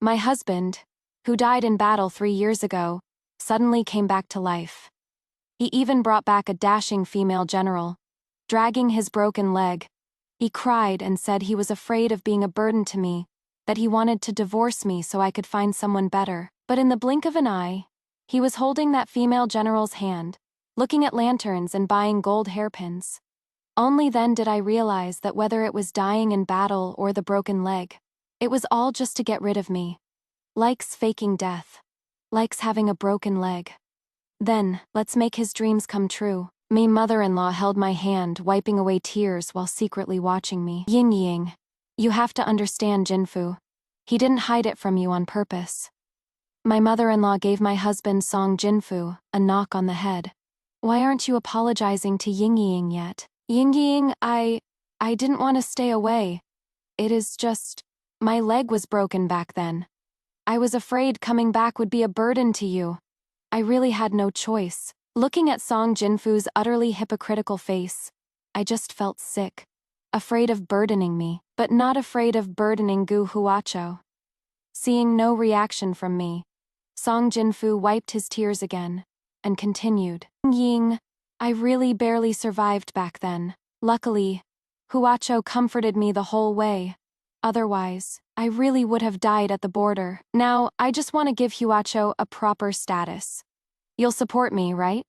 My husband, who died in battle 3 years ago, suddenly came back to life. He even brought back a dashing female general. Dragging his broken leg, he cried and said he was afraid of being a burden to me, that he wanted to divorce me so I could find someone better. But in the blink of an eye, he was holding that female general's hand, looking at lanterns and buying gold hairpins. Only then did I realize that whether it was dying in battle or the broken leg, it was all just to get rid of me. Likes faking death. Likes having a broken leg. Then, let's make his dreams come true. My mother-in-law held my hand, wiping away tears while secretly watching me. Ying, you have to understand Jinfu. He didn't hide it from you on purpose. My mother-in-law gave my husband Song Jinfu a knock on the head. Why aren't you apologizing to Ying yet? Ying, I didn't want to stay away. It is just, my leg was broken back then. I was afraid coming back would be a burden to you. I really had no choice. Looking at Song Jinfu's utterly hypocritical face, I just felt sick. Afraid of burdening me, but not afraid of burdening Gu Huacho. Seeing no reaction from me, Song Jinfu wiped his tears again, and continued. Ying, I really barely survived back then. Luckily, Huacho comforted me the whole way. Otherwise, I really would have died at the border. Now, I just want to give Huacho a proper status. You'll support me, right?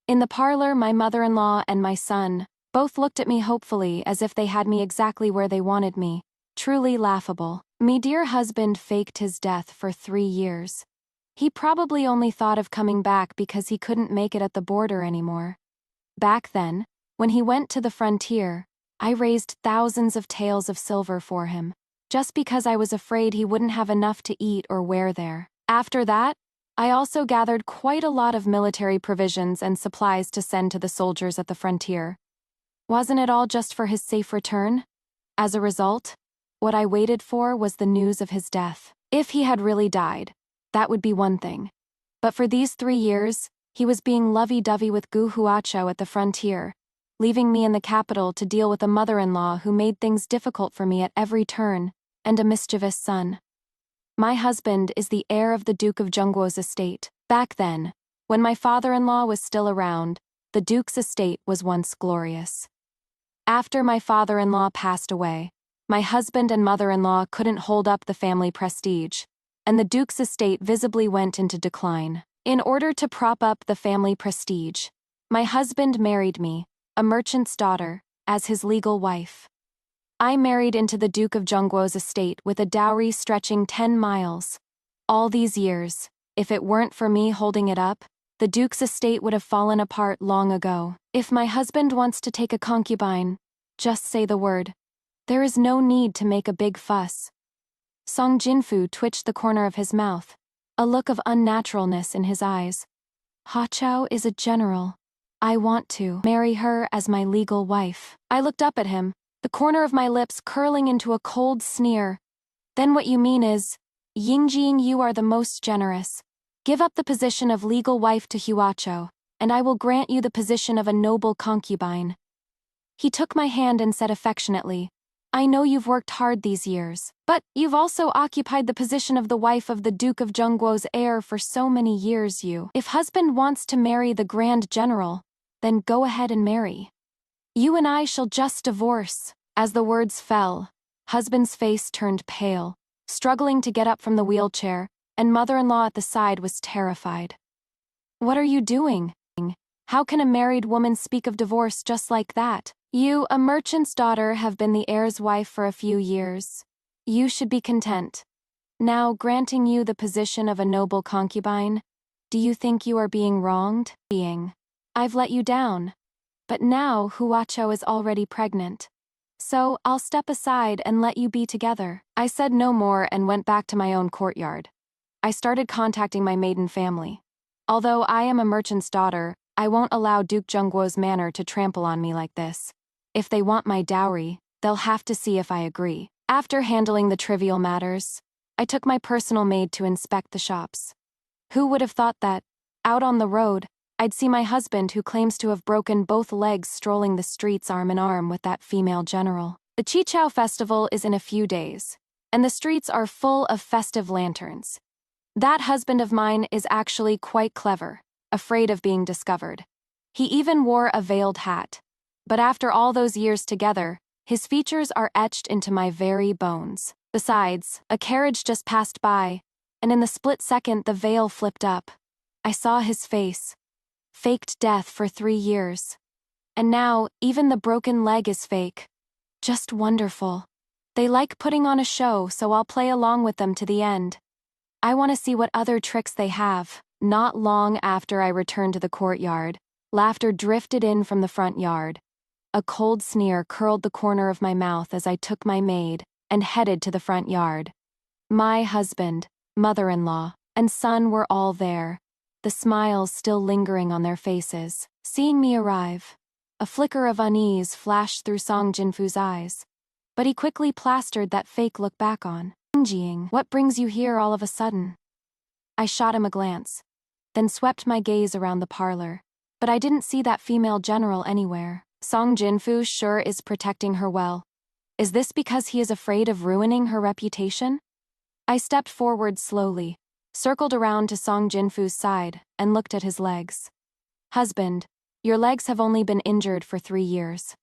In the parlor, my mother-in-law and my son both looked at me hopefully as if they had me exactly where they wanted me. Truly laughable. Me dear husband faked his death for 3 years. He probably only thought of coming back because he couldn't make it at the border anymore. Back then, when he went to the frontier, I raised thousands of taels of silver for him, just because I was afraid he wouldn't have enough to eat or wear there. After that, I also gathered quite a lot of military provisions and supplies to send to the soldiers at the frontier. Wasn't it all just for his safe return? As a result, what I waited for was the news of his death. If he had really died, that would be one thing. But for these 3 years, he was being lovey-dovey with Gu Huacho at the frontier, leaving me in the capital to deal with a mother-in-law who made things difficult for me at every turn, and a mischievous son. My husband is the heir of the Duke of Zhongguo's estate. Back then, when my father-in-law was still around, the Duke's estate was once glorious. After my father-in-law passed away, my husband and mother-in-law couldn't hold up the family prestige, and the Duke's estate visibly went into decline. In order to prop up the family prestige, my husband married me, a merchant's daughter, as his legal wife. I married into the Duke of Zhongguo's estate with a dowry stretching 10 miles. All these years, if it weren't for me holding it up, the Duke's estate would have fallen apart long ago. If my husband wants to take a concubine, just say the word. There is no need to make a big fuss. Song Jinfu twitched the corner of his mouth, a look of unnaturalness in his eyes. Huacho is a general. I want to marry her as my legal wife. I looked up at him, the corner of my lips curling into a cold sneer. Then what you mean is, Yingjing, you are the most generous. Give up the position of legal wife to Huacho, and I will grant you the position of a noble concubine. He took my hand and said affectionately, I know you've worked hard these years, but you've also occupied the position of the wife of the Duke of Zhongguo's heir for so many years. If husband wants to marry the Grand General, then go ahead and marry. You and I shall just divorce. As the words fell, husband's face turned pale, struggling to get up from the wheelchair, and mother-in-law at the side was terrified. What are you doing? How can a married woman speak of divorce just like that? You, a merchant's daughter, have been the heir's wife for a few years. You should be content. Now, granting you the position of a noble concubine, do you think you are being wronged? I've let you down. But now Huacho is already pregnant. So, I'll step aside and let you be together. I said no more and went back to my own courtyard. I started contacting my maiden family. Although I am a merchant's daughter, I won't allow Duke Zhongguo's manor to trample on me like this. If they want my dowry, they'll have to see if I agree. After handling the trivial matters, I took my personal maid to inspect the shops. Who would have thought that, out on the road, I'd see my husband who claims to have broken both legs strolling the streets arm in arm with that female general. The Chichao festival is in a few days, and the streets are full of festive lanterns. That husband of mine is actually quite clever, afraid of being discovered. He even wore a veiled hat. But after all those years together, his features are etched into my very bones. Besides, a carriage just passed by, and in the split second the veil flipped up. I saw his face. Faked death for 3 years. And now, even the broken leg is fake. Just wonderful. They like putting on a show, so I'll play along with them to the end. I want to see what other tricks they have. Not long after I returned to the courtyard, laughter drifted in from the front yard. A cold sneer curled the corner of my mouth as I took my maid and headed to the front yard. My husband, mother-in-law, and son were all there, the smiles still lingering on their faces. Seeing me arrive, a flicker of unease flashed through Song Jinfu's eyes, but he quickly plastered that fake look back on. Jing, what brings you here all of a sudden? I shot him a glance, then swept my gaze around the parlor, but I didn't see that female general anywhere. Song Jinfu sure is protecting her well. Is this because he is afraid of ruining her reputation? I stepped forward slowly, circled around to Song Jinfu's side, and looked at his legs. Husband, your legs have only been injured for 3 years.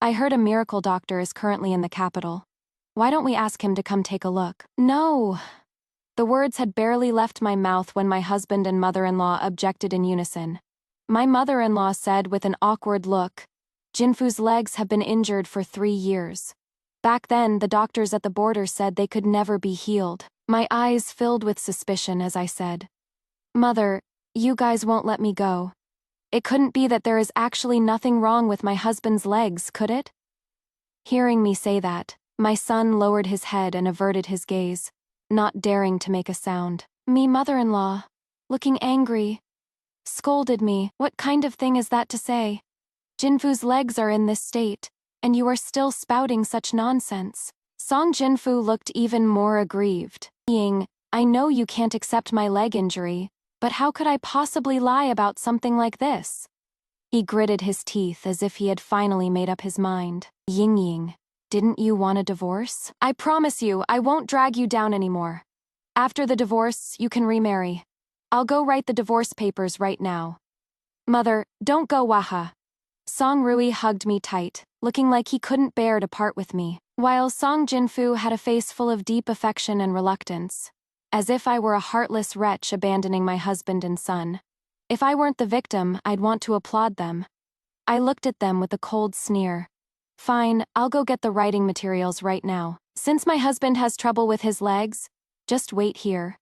I heard a miracle doctor is currently in the capital. Why don't we ask him to come take a look? No! The words had barely left my mouth when my husband and mother-in-law objected in unison. My mother-in-law said with an awkward look, Jinfu's legs have been injured for 3 years. Back then, the doctors at the border said they could never be healed. My eyes filled with suspicion as I said, Mother, you guys won't let me go. It couldn't be that there is actually nothing wrong with my husband's legs, could it? Hearing me say that, my son lowered his head and averted his gaze, not daring to make a sound. Me mother-in-law, looking angry, scolded me. What kind of thing is that to say? Jinfu's legs are in this state, and you are still spouting such nonsense. Song Jinfu looked even more aggrieved. I know you can't accept my leg injury, but how could I possibly lie about something like this? He gritted his teeth as if he had finally made up his mind. Ying, didn't you want a divorce? I promise you, I won't drag you down anymore. After the divorce, you can remarry. I'll go write the divorce papers right now. Mother, don't go, Waha. Song Rui hugged me tight, looking like he couldn't bear to part with me, while Song Jinfu had a face full of deep affection and reluctance, as if I were a heartless wretch abandoning my husband and son. If I weren't the victim, I'd want to applaud them. I looked at them with a cold sneer. Fine, I'll go get the writing materials right now. Since my husband has trouble with his legs, just wait here.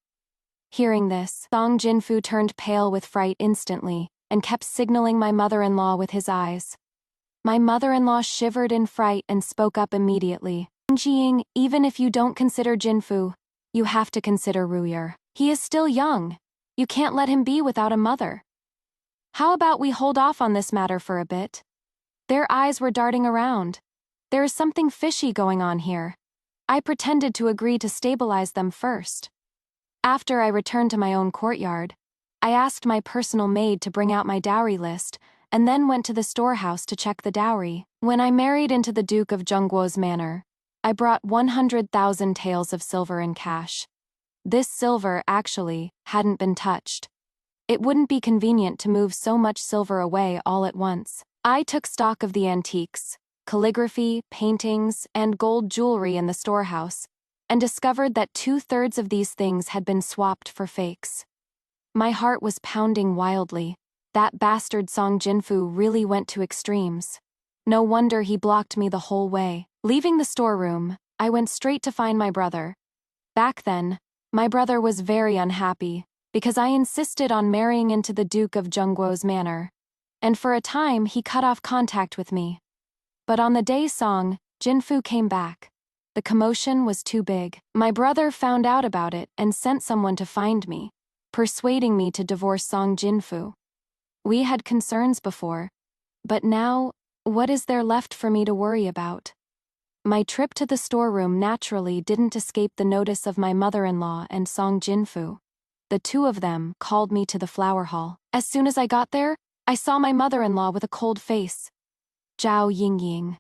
Hearing this, Song Jinfu turned pale with fright instantly, and kept signaling my mother-in-law with his eyes. My mother-in-law shivered in fright and spoke up immediately. Jing, even if you don't consider Jinfu, you have to consider Ruyer. He is still young. You can't let him be without a mother. How about we hold off on this matter for a bit? Their eyes were darting around. There is something fishy going on here. I pretended to agree to stabilize them first. After I returned to my own courtyard, I asked my personal maid to bring out my dowry list, and then went to the storehouse to check the dowry. When I married into the Duke of Zhongguo's manor, I brought 100,000 taels of silver in cash. This silver, actually, hadn't been touched. It wouldn't be convenient to move so much silver away all at once. I took stock of the antiques, calligraphy, paintings, and gold jewelry in the storehouse, and discovered that 2/3 of these things had been swapped for fakes. My heart was pounding wildly. That bastard Song Jinfu really went to extremes. No wonder he blocked me the whole way. Leaving the storeroom, I went straight to find my brother. Back then, my brother was very unhappy, because I insisted on marrying into the Duke of Zhongguo's manor, and for a time he cut off contact with me. But on the day Song Jinfu came back, the commotion was too big. My brother found out about it and sent someone to find me, persuading me to divorce Song Jinfu. We had concerns before, but now, what is there left for me to worry about? My trip to the storeroom naturally didn't escape the notice of my mother-in-law and Song Jinfu. The two of them called me to the flower hall. As soon as I got there, I saw my mother-in-law with a cold face. Zhao Yingying.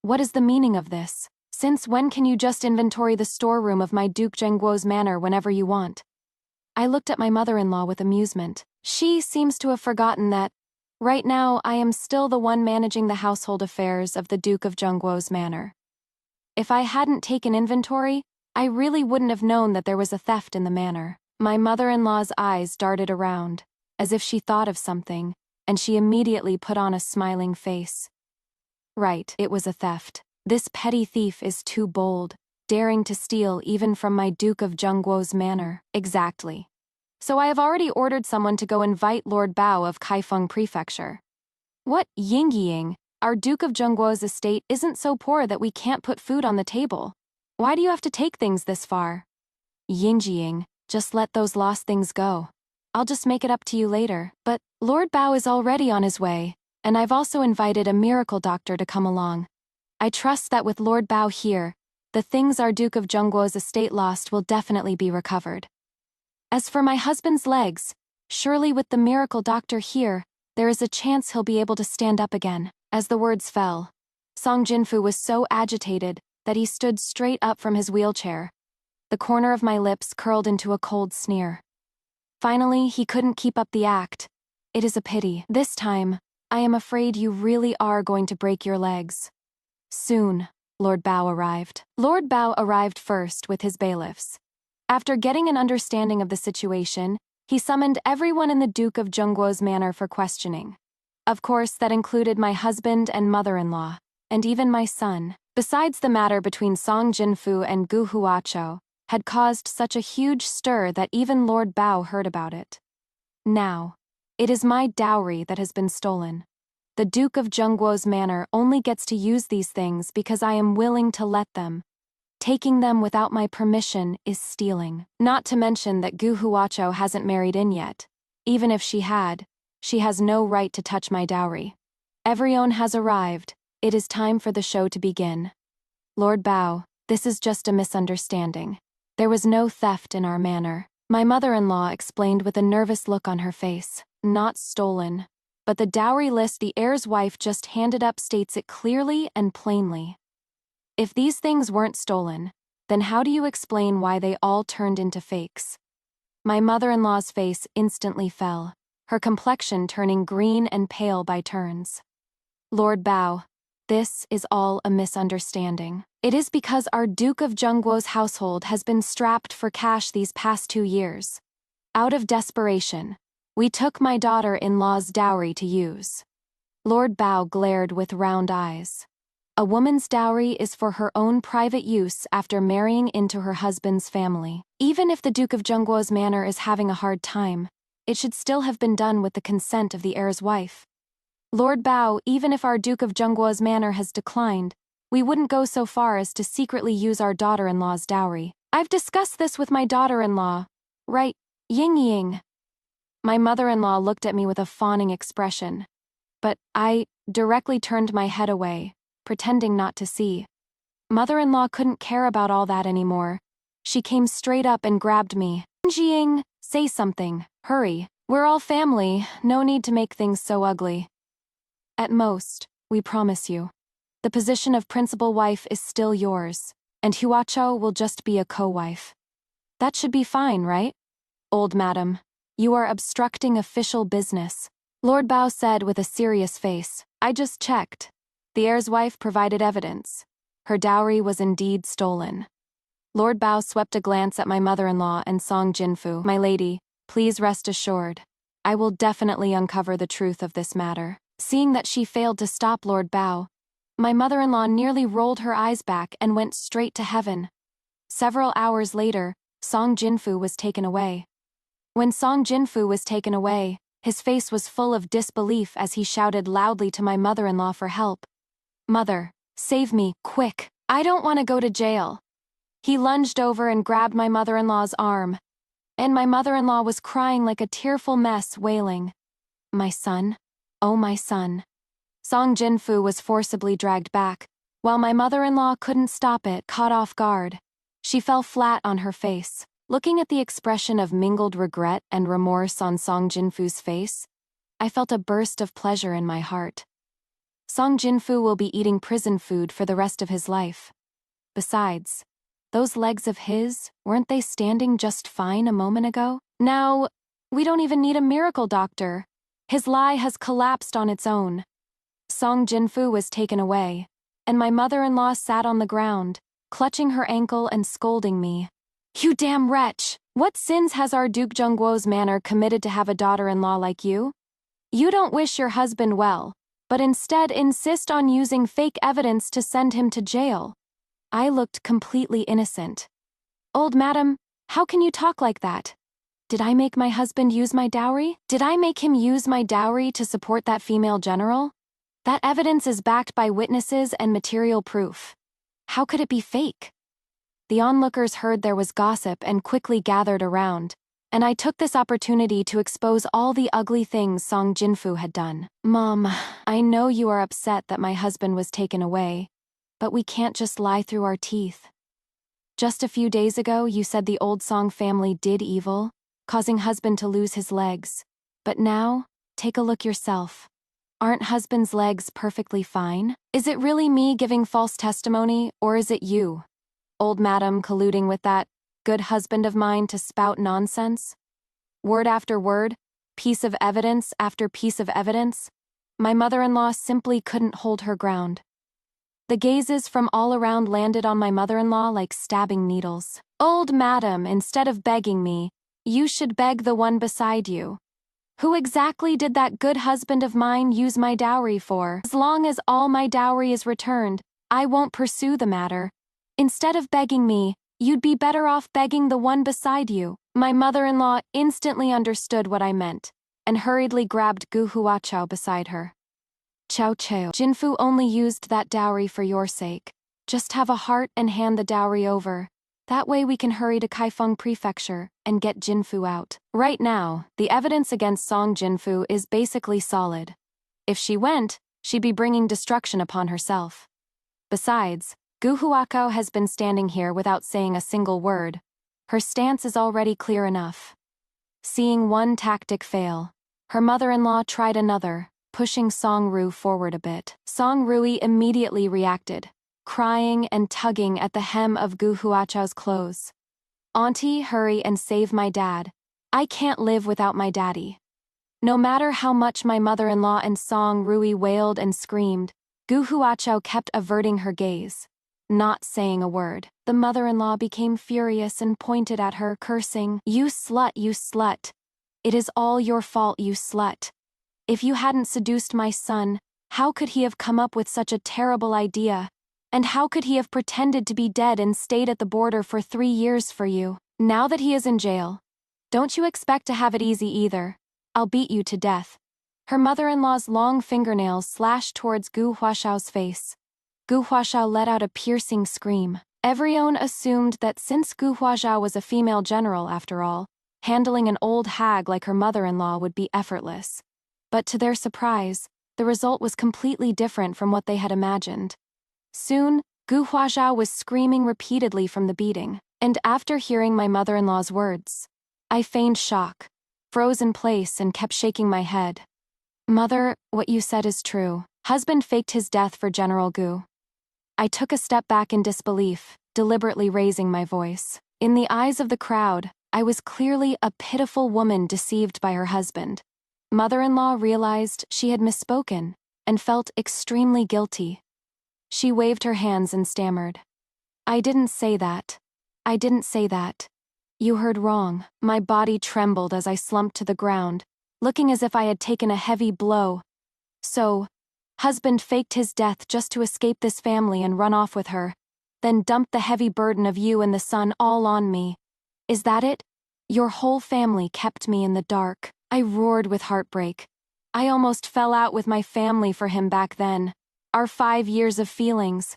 What is the meaning of this? Since when can you just inventory the storeroom of my Duke Zhengguo's manor whenever you want? I looked at my mother-in-law with amusement. She seems to have forgotten that, right now, I am still the one managing the household affairs of the Duke of Zhengguo's manor. If I hadn't taken inventory, I really wouldn't have known that there was a theft in the manor. My mother-in-law's eyes darted around, as if she thought of something, and she immediately put on a smiling face. Right, it was a theft. This petty thief is too bold, daring to steal even from my Duke of Zhengguo's manor. Exactly. So I have already ordered someone to go invite Lord Bao of Kaifeng Prefecture. What, Ying? Our Duke of Zhengguo's estate isn't so poor that we can't put food on the table. Why do you have to take things this far? Ying, just let those lost things go. I'll just make it up to you later. But Lord Bao is already on his way, and I've also invited a miracle doctor to come along. I trust that with Lord Bao here, the things our Duke of Zhengguo's estate lost will definitely be recovered. As for my husband's legs, surely with the miracle doctor here, there is a chance he'll be able to stand up again. As the words fell, Song Jinfu was so agitated that he stood straight up from his wheelchair. The corner of my lips curled into a cold sneer. Finally, he couldn't keep up the act. It is a pity. This time, I am afraid you really are going to break your legs. Soon, Lord Bao arrived. Lord Bao arrived first with his bailiffs. After getting an understanding of the situation, he summoned everyone in the Duke of Zhengguo's manor for questioning. Of course, that included my husband and mother-in-law, and even my son. Besides, the matter between Song Jinfu and Gu Huacho had caused such a huge stir that even Lord Bao heard about it. Now, it is my dowry that has been stolen. The Duke of Zhengguo's manor only gets to use these things because I am willing to let them. Taking them without my permission is stealing. Not to mention that Gu Huacho hasn't married in yet. Even if she had, she has no right to touch my dowry. Everyone has arrived. It is time for the show to begin. Lord Bao, this is just a misunderstanding. There was no theft in our manor. My mother-in-law explained with a nervous look on her face. Not stolen. But the dowry list the heir's wife just handed up states it clearly and plainly. If these things weren't stolen, then how do you explain why they all turned into fakes? My mother-in-law's face instantly fell, her complexion turning green and pale by turns. Lord Bao, this is all a misunderstanding. It is because our Duke of Zhengguo's household has been strapped for cash these past 2 years. Out of desperation, we took my daughter-in-law's dowry to use. Lord Bao glared with round eyes. A woman's dowry is for her own private use after marrying into her husband's family. Even if the Duke of Zhengguo's manor is having a hard time, it should still have been done with the consent of the heir's wife. Lord Bao, even if our Duke of Zhengguo's manor has declined, we wouldn't go so far as to secretly use our daughter-in-law's dowry. I've discussed this with my daughter-in-law. Right, Ying. My mother-in-law looked at me with a fawning expression. But I directly turned my head away, pretending not to see. Mother-in-law couldn't care about all that anymore. She came straight up and grabbed me. Ying, say something. Hurry. We're all family. No need to make things so ugly. At most, we promise you. The position of principal wife is still yours, and Huacho will just be a co-wife. That should be fine, right? Old madam, you are obstructing official business, Lord Bao said with a serious face. I just checked. The heir's wife provided evidence. Her dowry was indeed stolen. Lord Bao swept a glance at my mother-in-law and Song Jinfu. My lady, please rest assured. I will definitely uncover the truth of this matter. Seeing that she failed to stop Lord Bao, my mother-in-law nearly rolled her eyes back and went straight to heaven. Several hours later, Song Jinfu was taken away. When Song Jinfu was taken away, his face was full of disbelief as he shouted loudly to my mother-in-law for help. Mother, save me, quick. I don't want to go to jail. He lunged over and grabbed my mother-in-law's arm, and my mother-in-law was crying like a tearful mess, wailing. My son? Oh, my son. Song Jinfu was forcibly dragged back, while my mother-in-law couldn't stop it, caught off guard. She fell flat on her face. Looking at the expression of mingled regret and remorse on Song Jinfu's face, I felt a burst of pleasure in my heart. Song Jinfu will be eating prison food for the rest of his life. Besides, those legs of his, weren't they standing just fine a moment ago? Now, we don't even need a miracle doctor. His lie has collapsed on its own. Song Jinfu was taken away, and my mother-in-law sat on the ground, clutching her ankle and scolding me. You damn wretch! What sins has our Duke Jungwo's manor committed to have a daughter-in-law like you? You don't wish your husband well, but instead insist on using fake evidence to send him to jail. I looked completely innocent. Old madam, how can you talk like that? Did I make my husband use my dowry? Did I make him use my dowry to support that female general? That evidence is backed by witnesses and material proof. How could it be fake? The onlookers heard there was gossip and quickly gathered around, and I took this opportunity to expose all the ugly things Song Jinfu had done. Mom, I know you are upset that my husband was taken away, but we can't just lie through our teeth. Just a few days ago, you said the old Song family did evil, causing husband to lose his legs. But now, take a look yourself. Aren't husband's legs perfectly fine? Is it really me giving false testimony, or is it you, old madam, colluding with that good husband of mine to spout nonsense? Word after word, piece of evidence after piece of evidence, my mother-in-law simply couldn't hold her ground. The gazes from all around landed on my mother-in-law like stabbing needles. Old madam, instead of begging me, you should beg the one beside you. Who exactly did that good husband of mine use my dowry for? As long as all my dowry is returned, I won't pursue the matter. Instead of begging me, you'd be better off begging the one beside you. My mother-in-law instantly understood what I meant, and hurriedly grabbed Gu Huachao beside her. Chow Chow, Jinfu only used that dowry for your sake. Just have a heart and hand the dowry over. That way we can hurry to Kaifeng Prefecture and get Jinfu out. Right now, the evidence against Song Jinfu is basically solid. If she went, she'd be bringing destruction upon herself. Besides, Gu Huachao has been standing here without saying a single word. Her stance is already clear enough. Seeing one tactic fail, her mother-in-law tried another, pushing Song Ru forward a bit. Song Rui immediately reacted, crying and tugging at the hem of Gu Huachao's clothes. Auntie, hurry and save my dad. I can't live without my daddy. No matter how much my mother-in-law and Song Rui wailed and screamed, Gu Huachao kept averting her gaze, not saying a word. The mother-in-law became furious and pointed at her, cursing, You slut, you slut. It is all your fault, you slut. If you hadn't seduced my son, how could he have come up with such a terrible idea? And how could he have pretended to be dead and stayed at the border for 3 years for you? Now that he is in jail, don't you expect to have it easy either. I'll beat you to death. Her mother-in-law's long fingernails slashed towards Gu Huachao's face. Gu Huachao let out a piercing scream. Everyone assumed that since Gu Huachao was a female general after all, handling an old hag like her mother-in-law would be effortless. But to their surprise, the result was completely different from what they had imagined. Soon, Gu Huazhao was screaming repeatedly from the beating, and after hearing my mother-in-law's words, I feigned shock, froze in place and kept shaking my head. Mother, what you said is true. Husband faked his death for General Gu. I took a step back in disbelief, deliberately raising my voice. In the eyes of the crowd, I was clearly a pitiful woman deceived by her husband. Mother-in-law realized she had misspoken, and felt extremely guilty. She waved her hands and stammered. I didn't say that. I didn't say that. You heard wrong. My body trembled as I slumped to the ground, looking as if I had taken a heavy blow. So, husband faked his death just to escape this family and run off with her, then dumped the heavy burden of you and the son all on me. Is that it? Your whole family kept me in the dark. I roared with heartbreak. I almost fell out with my family for him back then. Our 5 years of feelings.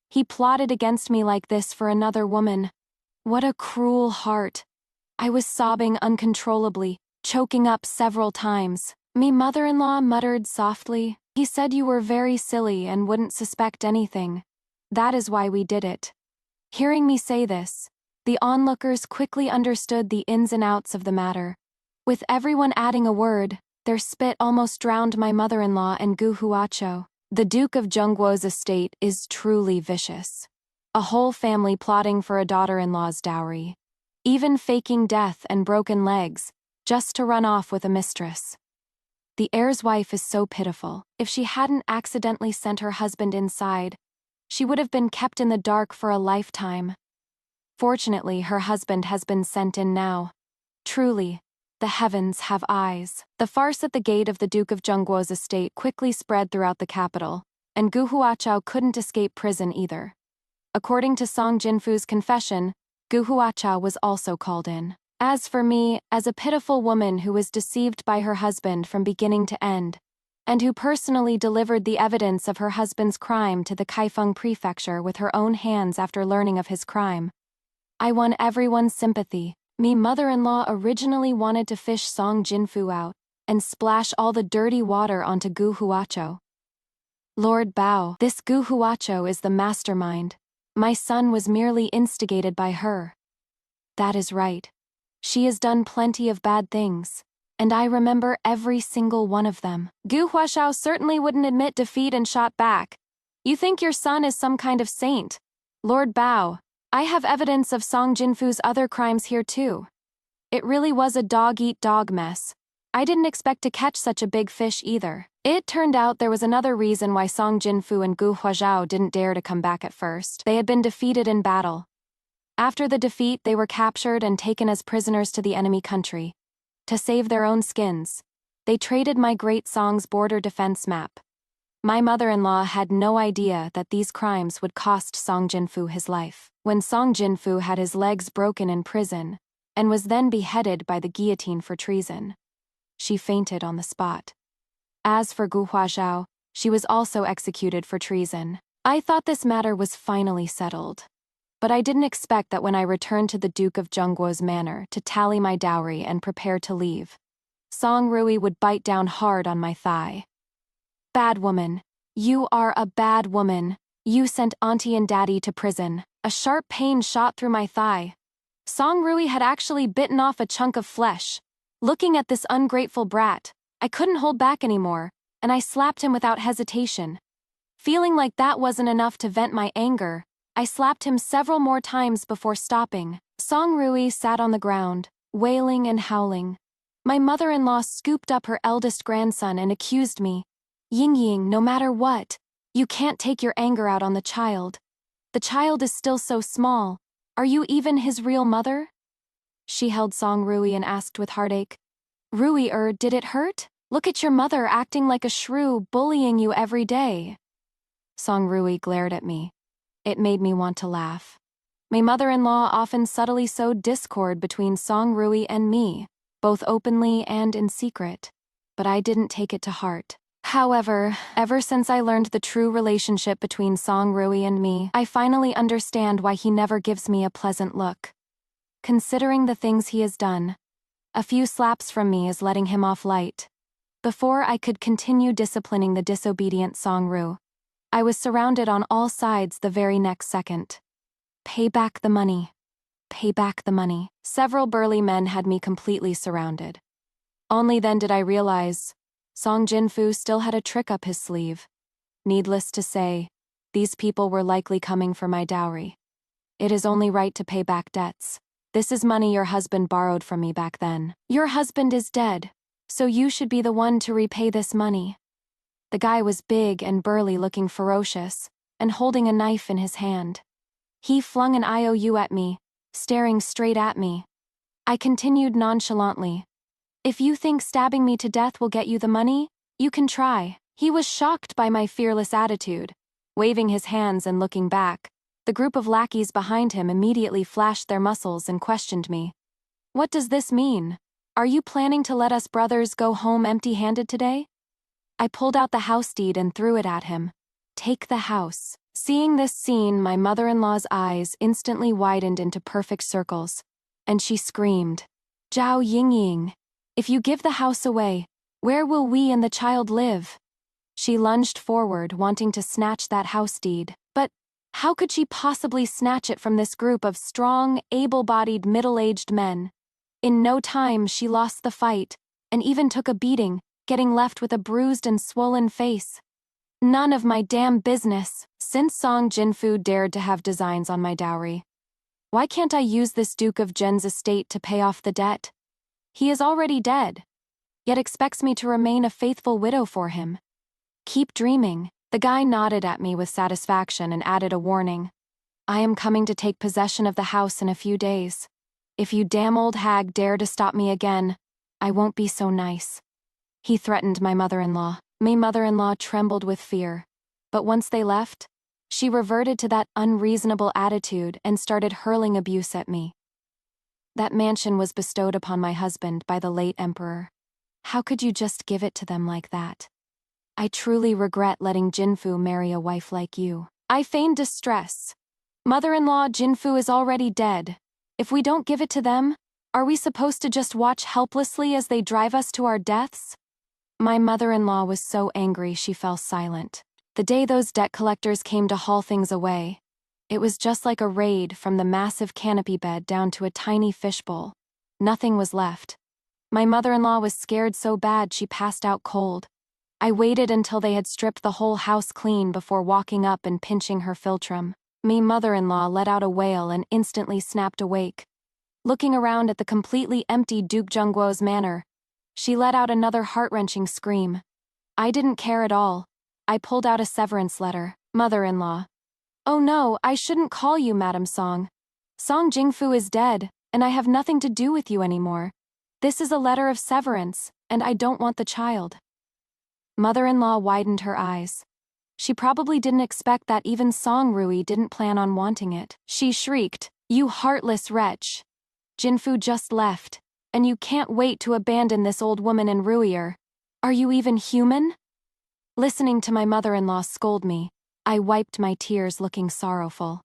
He plotted against me like this for another woman. What a cruel heart. I was sobbing uncontrollably, choking up several times. Me mother-in-law muttered softly, He said you were very silly and wouldn't suspect anything. That is why we did it. Hearing me say this, the onlookers quickly understood the ins and outs of the matter. With everyone adding a word, their spit almost drowned my mother-in-law and Gu Huachao. The Duke of Jungwo's estate is truly vicious. A whole family plotting for a daughter-in-law's dowry. Even faking death and broken legs, just to run off with a mistress. The heir's wife is so pitiful. If she hadn't accidentally sent her husband inside, she would have been kept in the dark for a lifetime. Fortunately, her husband has been sent in now. Truly, the heavens have eyes. The farce at the gate of the Duke of Zhengguo's estate quickly spread throughout the capital, and Gu Huachao couldn't escape prison either. According to Song Jinfu's confession, Gu Huachao was also called in. As for me, as a pitiful woman who was deceived by her husband from beginning to end, and who personally delivered the evidence of her husband's crime to the Kaifeng prefecture with her own hands after learning of his crime, I won everyone's sympathy. Me mother-in-law originally wanted to fish Song Jinfu out and splash all the dirty water onto Gu Huachao. Lord Bao, this Gu Huachao is the mastermind. My son was merely instigated by her. That is right. She has done plenty of bad things, and I remember every single one of them. Gu Huachao certainly wouldn't admit defeat and shot back. You think your son is some kind of saint? Lord Bao, I have evidence of Song Jinfu's other crimes here too. It really was a dog-eat-dog mess. I didn't expect to catch such a big fish either. It turned out there was another reason why Song Jinfu and Gu Huazhao didn't dare to come back at first. They had been defeated in battle. After the defeat, they were captured and taken as prisoners to the enemy country. To save their own skins, they traded my great Song's border defense map. My mother-in-law had no idea that these crimes would cost Song Jinfu his life. When Song Jinfu had his legs broken in prison, and was then beheaded by the guillotine for treason, she fainted on the spot. As for Gu Huazhao, she was also executed for treason. I thought this matter was finally settled. But I didn't expect that when I returned to the Duke of Zhengguo's manor to tally my dowry and prepare to leave, Song Rui would bite down hard on my thigh. Bad woman. You are a bad woman. You sent Auntie and Daddy to prison. A sharp pain shot through my thigh. Song Rui had actually bitten off a chunk of flesh. Looking at this ungrateful brat, I couldn't hold back anymore, and I slapped him without hesitation. Feeling like that wasn't enough to vent my anger, I slapped him several more times before stopping. Song Rui sat on the ground, wailing and howling. My mother-in-law scooped up her eldest grandson and accused me. Ying, no matter what, you can't take your anger out on the child. The child is still so small. Are you even his real mother? She held Song Rui and asked with heartache. Rui, did it hurt? Look at your mother acting like a shrew, bullying you every day. Song Rui glared at me. It made me want to laugh. My mother-in-law often subtly sowed discord between Song Rui and me, both openly and in secret. But I didn't take it to heart. However, ever since I learned the true relationship between Song Rui and me, I finally understand why he never gives me a pleasant look. Considering the things he has done, a few slaps from me is letting him off light. Before I could continue disciplining the disobedient Song Rui, I was surrounded on all sides the very next second. Pay back the money. Pay back the money. Several burly men had me completely surrounded. Only then did I realize Song Jinfu still had a trick up his sleeve. Needless to say, these people were likely coming for my dowry. It is only right to pay back debts. This is money your husband borrowed from me back then. Your husband is dead, so you should be the one to repay this money. The guy was big and burly, looking ferocious, and holding a knife in his hand. He flung an IOU at me, staring straight at me. I continued nonchalantly. If you think stabbing me to death will get you the money, you can try. He was shocked by my fearless attitude. Waving his hands and looking back, the group of lackeys behind him immediately flashed their muscles and questioned me. What does this mean? Are you planning to let us brothers go home empty-handed today? I pulled out the house deed and threw it at him. Take the house. Seeing this scene, my mother-in-law's eyes instantly widened into perfect circles, and she screamed, Zhao Yingying, if you give the house away, where will we and the child live? She lunged forward, wanting to snatch that house deed. But how could she possibly snatch it from this group of strong, able-bodied, middle-aged men? In no time, she lost the fight, and even took a beating, getting left with a bruised and swollen face. None of my damn business. Since Song Jinfu dared to have designs on my dowry, why can't I use this Duke of Jen's estate to pay off the debt? He is already dead, yet expects me to remain a faithful widow for him. Keep dreaming. The guy nodded at me with satisfaction and added a warning. I am coming to take possession of the house in a few days. If you damn old hag dare to stop me again, I won't be so nice. He threatened my mother-in-law. My mother-in-law trembled with fear. But once they left, she reverted to that unreasonable attitude and started hurling abuse at me. That mansion was bestowed upon my husband by the late emperor. How could you just give it to them like that? I truly regret letting Jinfu marry a wife like you. I feigned distress. Mother-in-law, Jinfu is already dead. If we don't give it to them, are we supposed to just watch helplessly as they drive us to our deaths? My mother-in-law was so angry she fell silent. The day those debt collectors came to haul things away, it was just like a raid from the massive canopy bed down to a tiny fishbowl. Nothing was left. My mother-in-law was scared so bad she passed out cold. I waited until they had stripped the whole house clean before walking up and pinching her philtrum. My mother-in-law let out a wail and instantly snapped awake. Looking around at the completely empty Duke Jungwo's manor, she let out another heart-wrenching scream. I didn't care at all. I pulled out a severance letter. Mother-in-law. Oh no, I shouldn't call you Madam Song. Song Jingfu is dead, and I have nothing to do with you anymore. This is a letter of severance, and I don't want the child. Mother-in-law widened her eyes. She probably didn't expect that even Song Rui didn't plan on wanting it. She shrieked, "You heartless wretch! Jinfu just left, and you can't wait to abandon this old woman and Ruier. Are you even human?" Listening to my mother-in-law scold me, I wiped my tears looking sorrowful.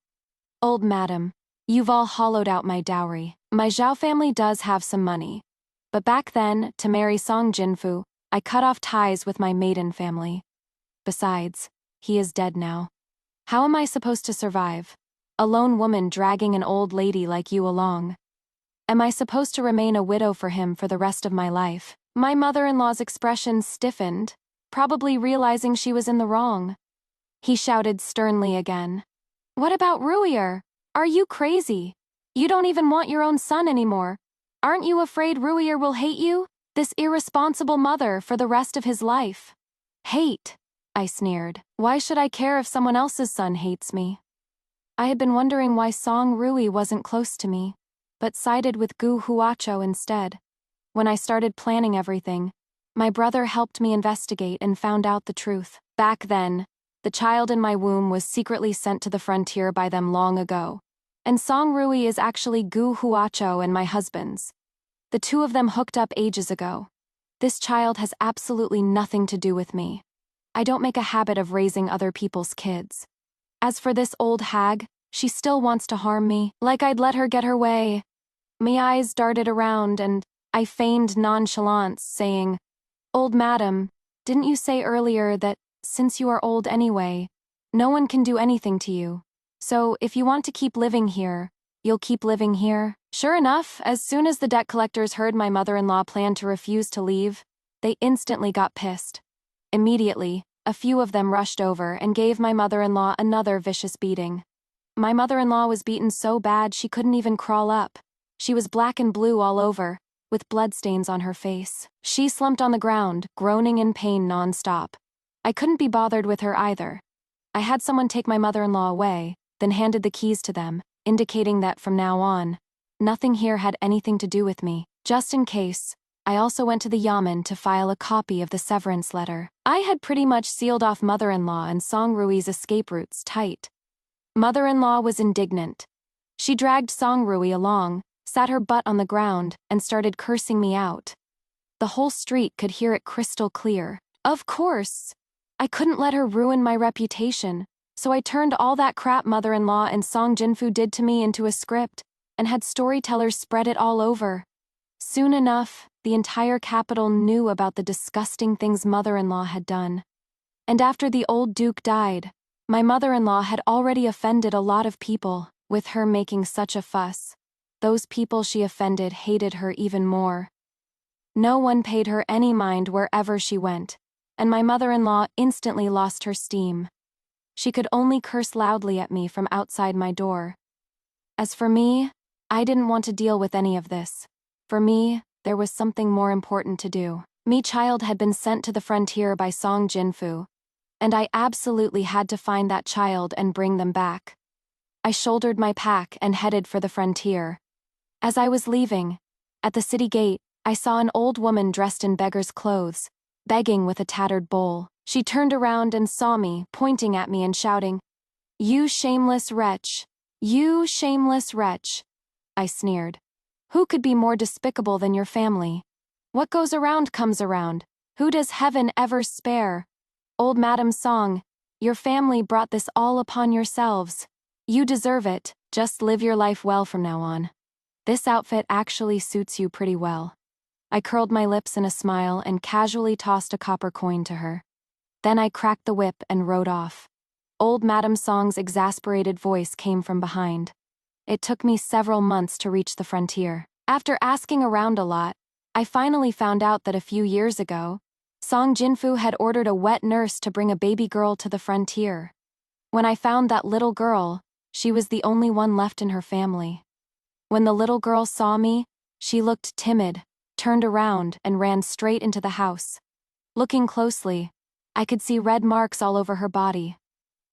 Old madam, you've all hollowed out my dowry. My Zhao family does have some money. But back then, to marry Song Jinfu, I cut off ties with my maiden family. Besides, he is dead now. How am I supposed to survive? A lone woman dragging an old lady like you along. Am I supposed to remain a widow for him for the rest of my life? My mother-in-law's expression stiffened, probably realizing she was in the wrong. He shouted sternly again. What about Ruier? Are you crazy? You don't even want your own son anymore. Aren't you afraid Ruier will hate you, this irresponsible mother, for the rest of his life? Hate, I sneered. Why should I care if someone else's son hates me? I had been wondering why Song Rui wasn't close to me, but sided with Gu Huacho instead. When I started planning everything, my brother helped me investigate and found out the truth. Back then, the child in my womb was secretly sent to the frontier by them long ago, and Song Rui is actually Gu Huacho and my husband's. The two of them hooked up ages ago. This child has absolutely nothing to do with me. I don't make a habit of raising other people's kids. As for this old hag, she still wants to harm me, like I'd let her get her way. My eyes darted around and I feigned nonchalance, saying, Old madam, didn't you say earlier that, since you are old anyway, no one can do anything to you? So, if you want to keep living here, you'll keep living here? Sure enough, as soon as the debt collectors heard my mother-in-law planned to refuse to leave, they instantly got pissed. Immediately, a few of them rushed over and gave my mother-in-law another vicious beating. My mother-in-law was beaten so bad she couldn't even crawl up. She was black and blue all over, with bloodstains on her face. She slumped on the ground, groaning in pain non-stop. I couldn't be bothered with her either. I had someone take my mother-in-law away, then handed the keys to them, indicating that from now on, nothing here had anything to do with me. Just in case, I also went to the yamen to file a copy of the severance letter. I had pretty much sealed off mother-in-law and Song Rui's escape routes tight. Mother-in-law was indignant. She dragged Song Rui along, sat her butt on the ground, and started cursing me out. The whole street could hear it crystal clear. Of course! I couldn't let her ruin my reputation, so I turned all that crap mother-in-law and Song Jinfu did to me into a script, and had storytellers spread it all over. Soon enough, the entire capital knew about the disgusting things mother-in-law had done. And after the old duke died, my mother-in-law had already offended a lot of people. With her making such a fuss, those people she offended hated her even more. No one paid her any mind wherever she went. and my mother-in-law instantly lost her steam. She could only curse loudly at me from outside my door. As for me, I didn't want to deal with any of this. For me, there was something more important to do. Me child had been sent to the frontier by Song Jinfu, and I absolutely had to find that child and bring them back. I shouldered my pack and headed for the frontier. As I was leaving, at the city gate, I saw an old woman dressed in beggar's clothes, begging with a tattered bowl. She turned around and saw me, pointing at me and shouting, "You shameless wretch! You shameless wretch!" I sneered. "Who could be more despicable than your family? What goes around comes around. Who does heaven ever spare? Old Madam Song, your family brought this all upon yourselves. You deserve it, just live your life well from now on. This outfit actually suits you pretty well." I curled my lips in a smile and casually tossed a copper coin to her. Then I cracked the whip and rode off. Old Madam Song's exasperated voice came from behind. It took me several months to reach the frontier. After asking around a lot, I finally found out that a few years ago, Song Jinfu had ordered a wet nurse to bring a baby girl to the frontier. When I found that little girl, she was the only one left in her family. When the little girl saw me, she looked timid, turned around, and ran straight into the house. Looking closely, I could see red marks all over her body,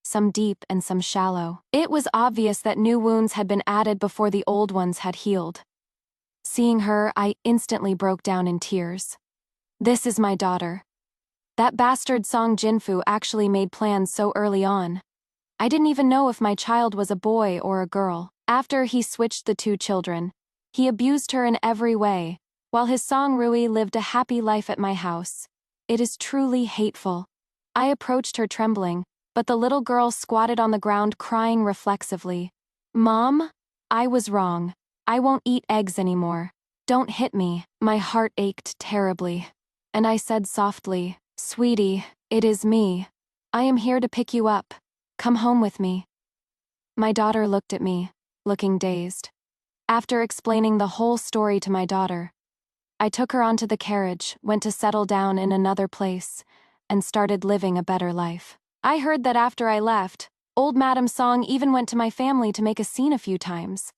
some deep and some shallow. It was obvious that new wounds had been added before the old ones had healed. Seeing her, I instantly broke down in tears. This is my daughter. That bastard Song Jinfu actually made plans so early on. I didn't even know if my child was a boy or a girl. After he switched the two children, he abused her in every way, while his Song Rui lived a happy life at my house. It is truly hateful. I approached her trembling, but the little girl squatted on the ground crying reflexively. "Mom, I was wrong. I won't eat eggs anymore. Don't hit me." My heart ached terribly, and I said softly, "Sweetie, it is me. I am here to pick you up. Come home with me." My daughter looked at me, looking dazed. After explaining the whole story to my daughter, I took her onto the carriage, went to settle down in another place, and started living a better life. I heard that after I left, old Madam Song even went to my family to make a scene a few times.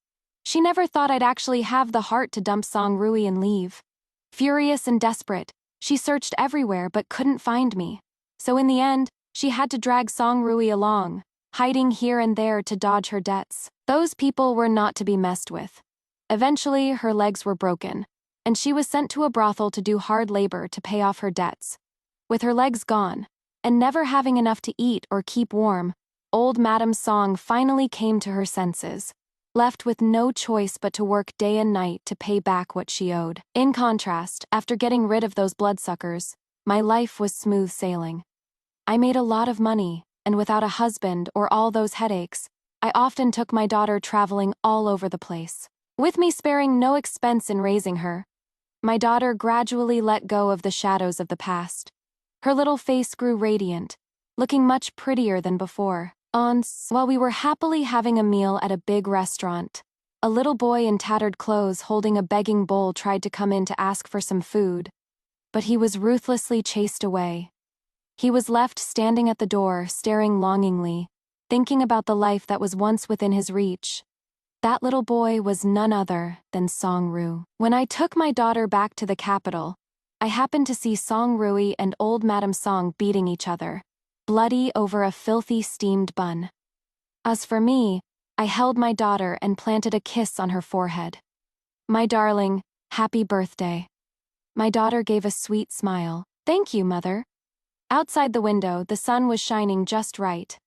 She never thought I'd actually have the heart to dump Song Rui and leave. Furious and desperate, she searched everywhere but couldn't find me. So in the end, she had to drag Song Rui along, hiding here and there to dodge her debts. Those people were not to be messed with. Eventually, her legs were broken, and she was sent to a brothel to do hard labor to pay off her debts. With her legs gone, and never having enough to eat or keep warm, old Madam Song finally came to her senses, left with no choice but to work day and night to pay back what she owed. In contrast, after getting rid of those bloodsuckers, my life was smooth sailing. I made a lot of money, and without a husband or all those headaches, I often took my daughter traveling all over the place. With me sparing no expense in raising her, my daughter gradually let go of the shadows of the past. Her little face grew radiant, looking much prettier than before. While we were happily having a meal at a big restaurant, a little boy in tattered clothes holding a begging bowl tried to come in to ask for some food, but he was ruthlessly chased away. He was left standing at the door, staring longingly, thinking about the life that was once within his reach. That little boy was none other than Song Rui. When I took my daughter back to the capital, I happened to see Song Rui and old Madam Song beating each other, bloody over a filthy steamed bun. As for me, I held my daughter and planted a kiss on her forehead. "My darling, happy birthday." My daughter gave a sweet smile. "Thank you, Mother." Outside the window, the sun was shining just right,